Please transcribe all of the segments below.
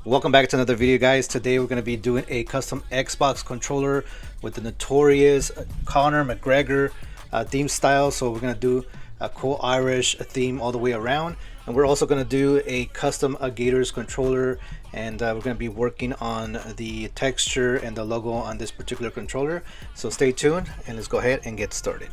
Welcome back to another video, guys. Today we're going to be doing a custom Xbox controller with the Notorious Conor McGregor theme style. So we're going to do a cool Irish theme all the way around, and we're also going to do a custom Gators controller, and we're going to be working on the texture and the logo on this particular controller. So stay tuned and let's go ahead and get started.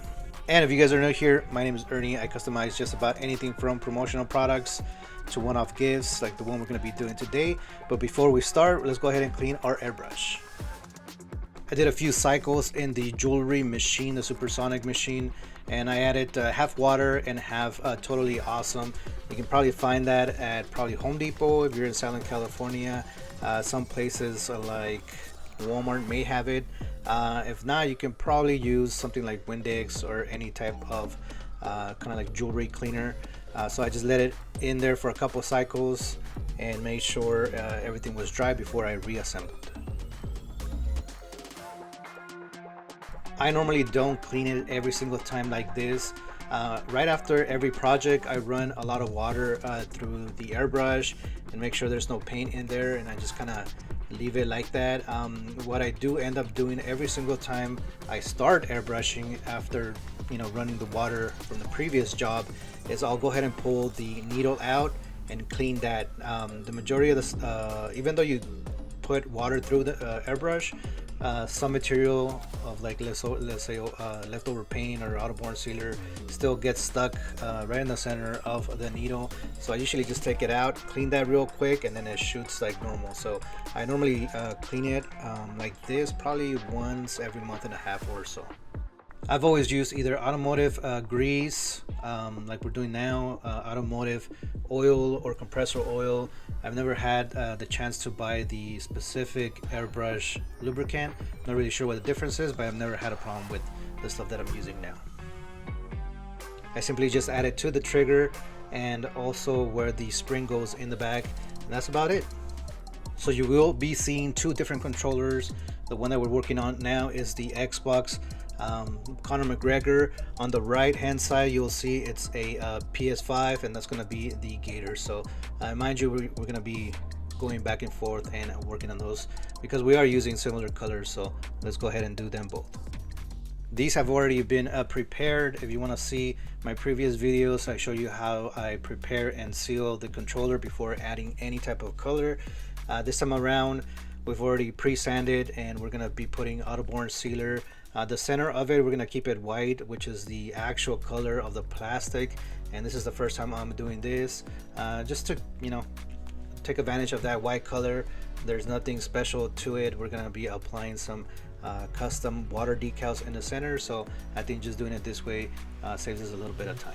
And if you guys are new here, my name is Ernie. I customize just about anything from promotional products to one-off gifts like the one we're going to be doing today. But before we start, let's go ahead and clean our airbrush. I did a few cycles in the jewelry machine, the supersonic machine, and I added half water and half totally awesome. You can probably find that at probably Home Depot if you're in Southern California. Some places like Walmart may have it. If not, you can probably use something like Windex or any type of kind of like jewelry cleaner. So I just let it in there for a couple of cycles and made sure everything was dry before I reassembled. I normally don't clean it every single time like this. Right after every project, I run a lot of water through the airbrush and make sure there's no paint in there, and I just kind of leave it like that. What I do end up doing every single time I start airbrushing after running the water from the previous job is I'll go ahead and pull the needle out and clean that. The majority of this, even though you put water through the airbrush, some material of like let's say leftover paint or out-of-born sealer still gets stuck right in the center of the needle. So I usually just take it out, clean that real quick, and then it shoots like normal. So I normally clean it like this probably once every month and a half or so. I've always used either automotive grease, like we're doing now, automotive oil or compressor oil. I've never had the chance to buy the specific airbrush lubricant. Not really sure what the difference is, but I've never had a problem with the stuff that I'm using now. I simply just add it to the trigger and also where the spring goes in the back, and that's about it. So you will be seeing two different controllers. The one that we're working on now is the Xbox Conor McGregor. On the right hand side you'll see it's a PS5, and that's going to be the Gators. So mind you, we're going to be going back and forth and working on those because we are using similar colors. So let's go ahead and do them both. These have already been prepared. If you want to see my previous videos, I show you how I prepare and seal the controller before adding any type of color. This time around we've already pre-sanded and we're going to be putting out-of-born sealer. The center of it, we're going to keep it white, which is the actual color of the plastic, and this is the first time I'm doing this just to take advantage of that white color. There's nothing special to it. We're going to be applying some custom water decals in the center, so I think just doing it this way saves us a little bit of time.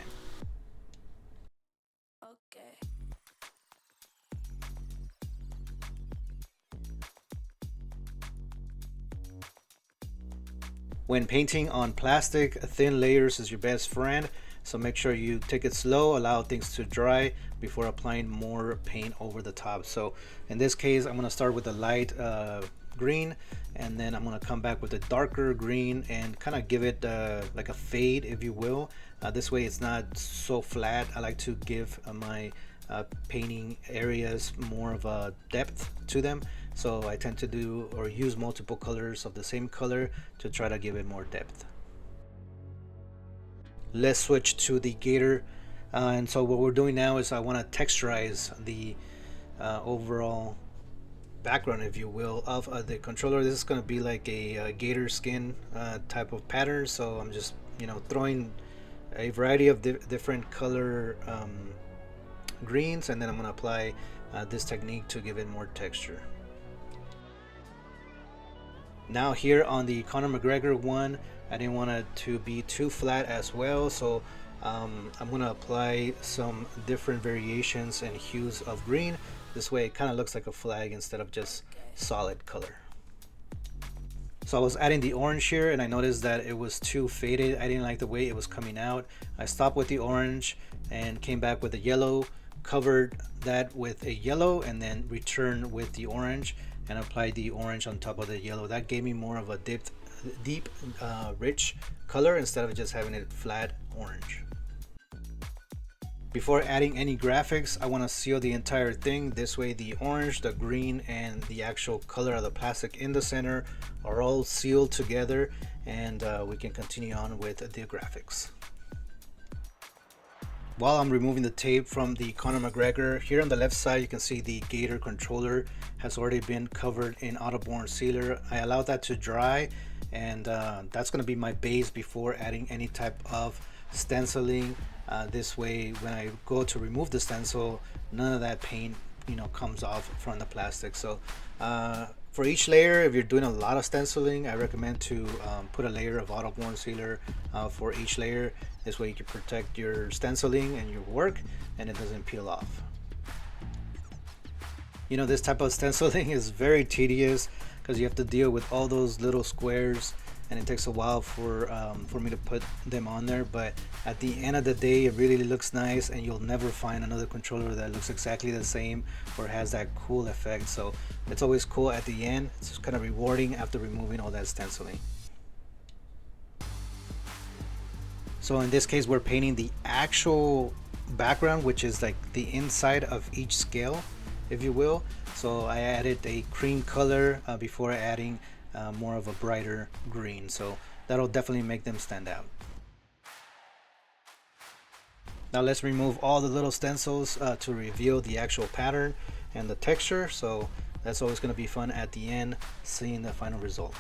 When painting on plastic, thin layers is your best friend, so make sure you take it slow, allow things to dry before applying more paint over the top. So in this case, I'm going to start with the light green, and then I'm going to come back with a darker green and kind of give it like a fade, if you will. This way it's not so flat. I like to give my painting areas more of a depth to them, so I tend to do or use multiple colors of the same color to try to give it more depth. Let's switch to the Gator, and so what we're doing now is I want to texturize the overall background, if you will, of the controller. This is going to be like a gator skin type of pattern, so I'm just throwing a variety of different color greens, and then I'm going to apply this technique to give it more texture. Now here on the Conor McGregor one, I didn't want it to be too flat as well, so I'm going to apply some different variations and hues of green. This way it kind of looks like a flag instead of just solid color. So I was adding the orange here and I noticed that it was too faded. I didn't like the way it was coming out. I stopped with the orange and came back with the yellow, covered that with a yellow, and then returned with the orange and applied the orange on top of the yellow. That gave me more of a deep rich color instead of just having it flat orange. Before adding any graphics, I want to seal the entire thing. This way the orange, the green, and the actual color of the plastic in the center are all sealed together, and we can continue on with the graphics. While I'm removing the tape from the Conor McGregor, here on the left side you can see the Gator controller has already been covered in autoborne sealer. I allowed that to dry, and that's going to be my base before adding any type of stenciling. This way when I go to remove the stencil, none of that paint comes off from the plastic. So for each layer, if you're doing a lot of stenciling, I recommend to put a layer of autoborne sealer for each layer. This way you can protect your stenciling and your work, and it doesn't peel off. This type of stenciling is very tedious because you have to deal with all those little squares, and it takes a while for me to put them on there. But at the end of the day, it really looks nice, and you'll never find another controller that looks exactly the same or has that cool effect. So it's always cool at the end. It's kind of rewarding after removing all that stenciling. So in this case, we're painting the actual background, which is like the inside of each scale, if you will. So I added a cream color before adding more of a brighter green, so that'll definitely make them stand out. Now let's remove all the little stencils to reveal the actual pattern and the texture. So that's always going to be fun at the end, seeing the final result.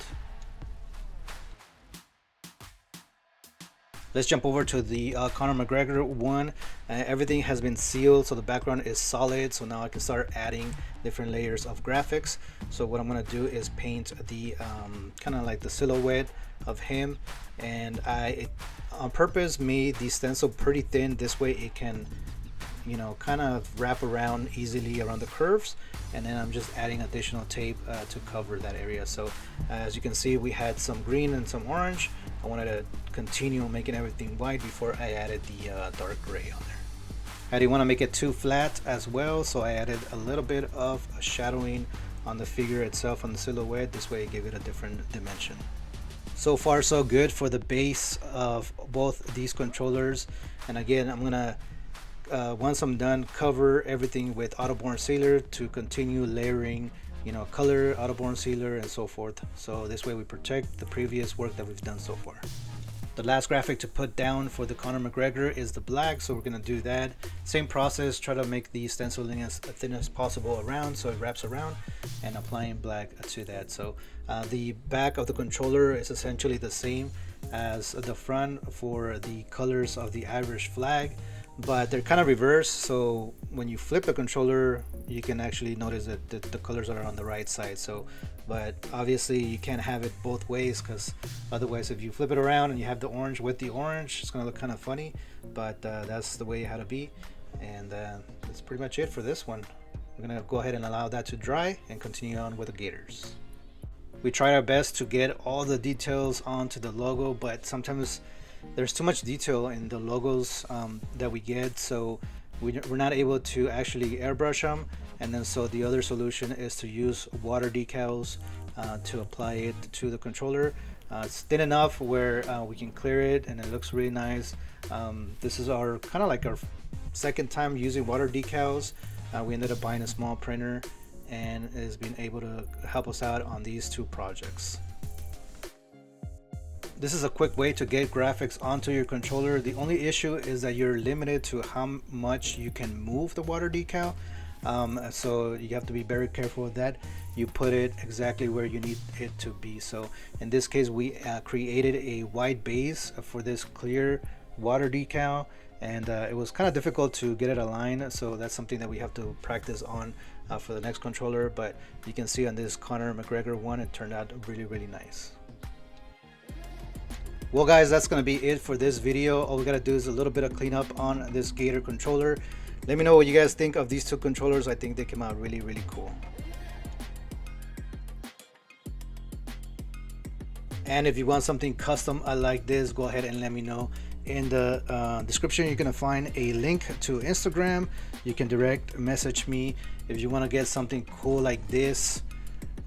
Let's jump over to the Conor McGregor one. Everything has been sealed, so the background is solid. So now I can start adding different layers of graphics. So what I'm going to do is paint the kind of like the silhouette of him, and I on purpose made the stencil pretty thin. This way it can kind of wrap around easily around the curves, and then I'm just adding additional tape to cover that area. So as you can see, we had some green and some orange. I wanted to continue making everything white before I added the dark gray on there. I didn't want to make it too flat as well, so I added a little bit of shadowing on the figure itself, on the silhouette. This way it gave it a different dimension. So far so good for the base of both these controllers. And again, I'm gonna once I'm done, cover everything with autoborne sealer to continue layering color, autoborne sealer, and so forth. So this way we protect the previous work that we've done so far. The last graphic to put down for the Conor McGregor is the black, so we're going to do that. Same process, try to make the stenciling as thin as possible around so it wraps around, and applying black to that. So the back of the controller is essentially the same as the front for the colors of the Irish flag, but they're kind of reversed. So when you flip the controller, you can actually notice that the colors are on the right side. So but obviously you can't have it both ways, because otherwise if you flip it around and you have the orange with the orange, it's gonna look kind of funny. But that's the way it had to be, and that's pretty much it for this one. We're gonna go ahead and allow that to dry and continue on with the Gators. We tried our best to get all the details onto the logo, but sometimes there's too much detail in the logos that we get, so we're not able to actually airbrush them. And then so the other solution is to use water decals to apply it to the controller. It's thin enough where we can clear it and it looks really nice. This is our kind of like our second time using water decals. We ended up buying a small printer, and it has been able to help us out on these two projects. This is a quick way to get graphics onto your controller. The only issue is that you're limited to how much you can move the water decal. So you have to be very careful with that. You put it exactly where you need it to be. So in this case, we created a white base for this clear water decal, and it was kind of difficult to get it aligned. So that's something that we have to practice on for the next controller. But you can see on this Conor McGregor one, it turned out really, really nice. Well guys, that's going to be it for this video. All we got to do is a little bit of cleanup on this Gator controller. Let me know what you guys think of these two controllers. I think they came out really, really cool. And if you want something custom like this, go ahead and let me know. In the description, you're going to find a link to Instagram. You can direct message me if you want to get something cool like this.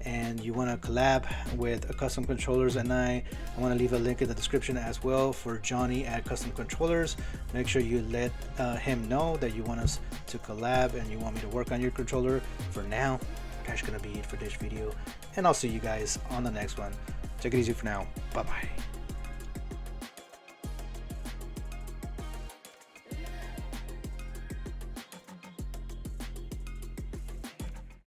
and you want to collab with Custom Controllers and I want to leave a link in the description as well for Johnny at Custom Controllers. Make sure you let him know that you want us to collab and you want me to work on your controller. For now, that's gonna be it for this video, and I'll see you guys on the next one. Take it easy for now. Bye bye.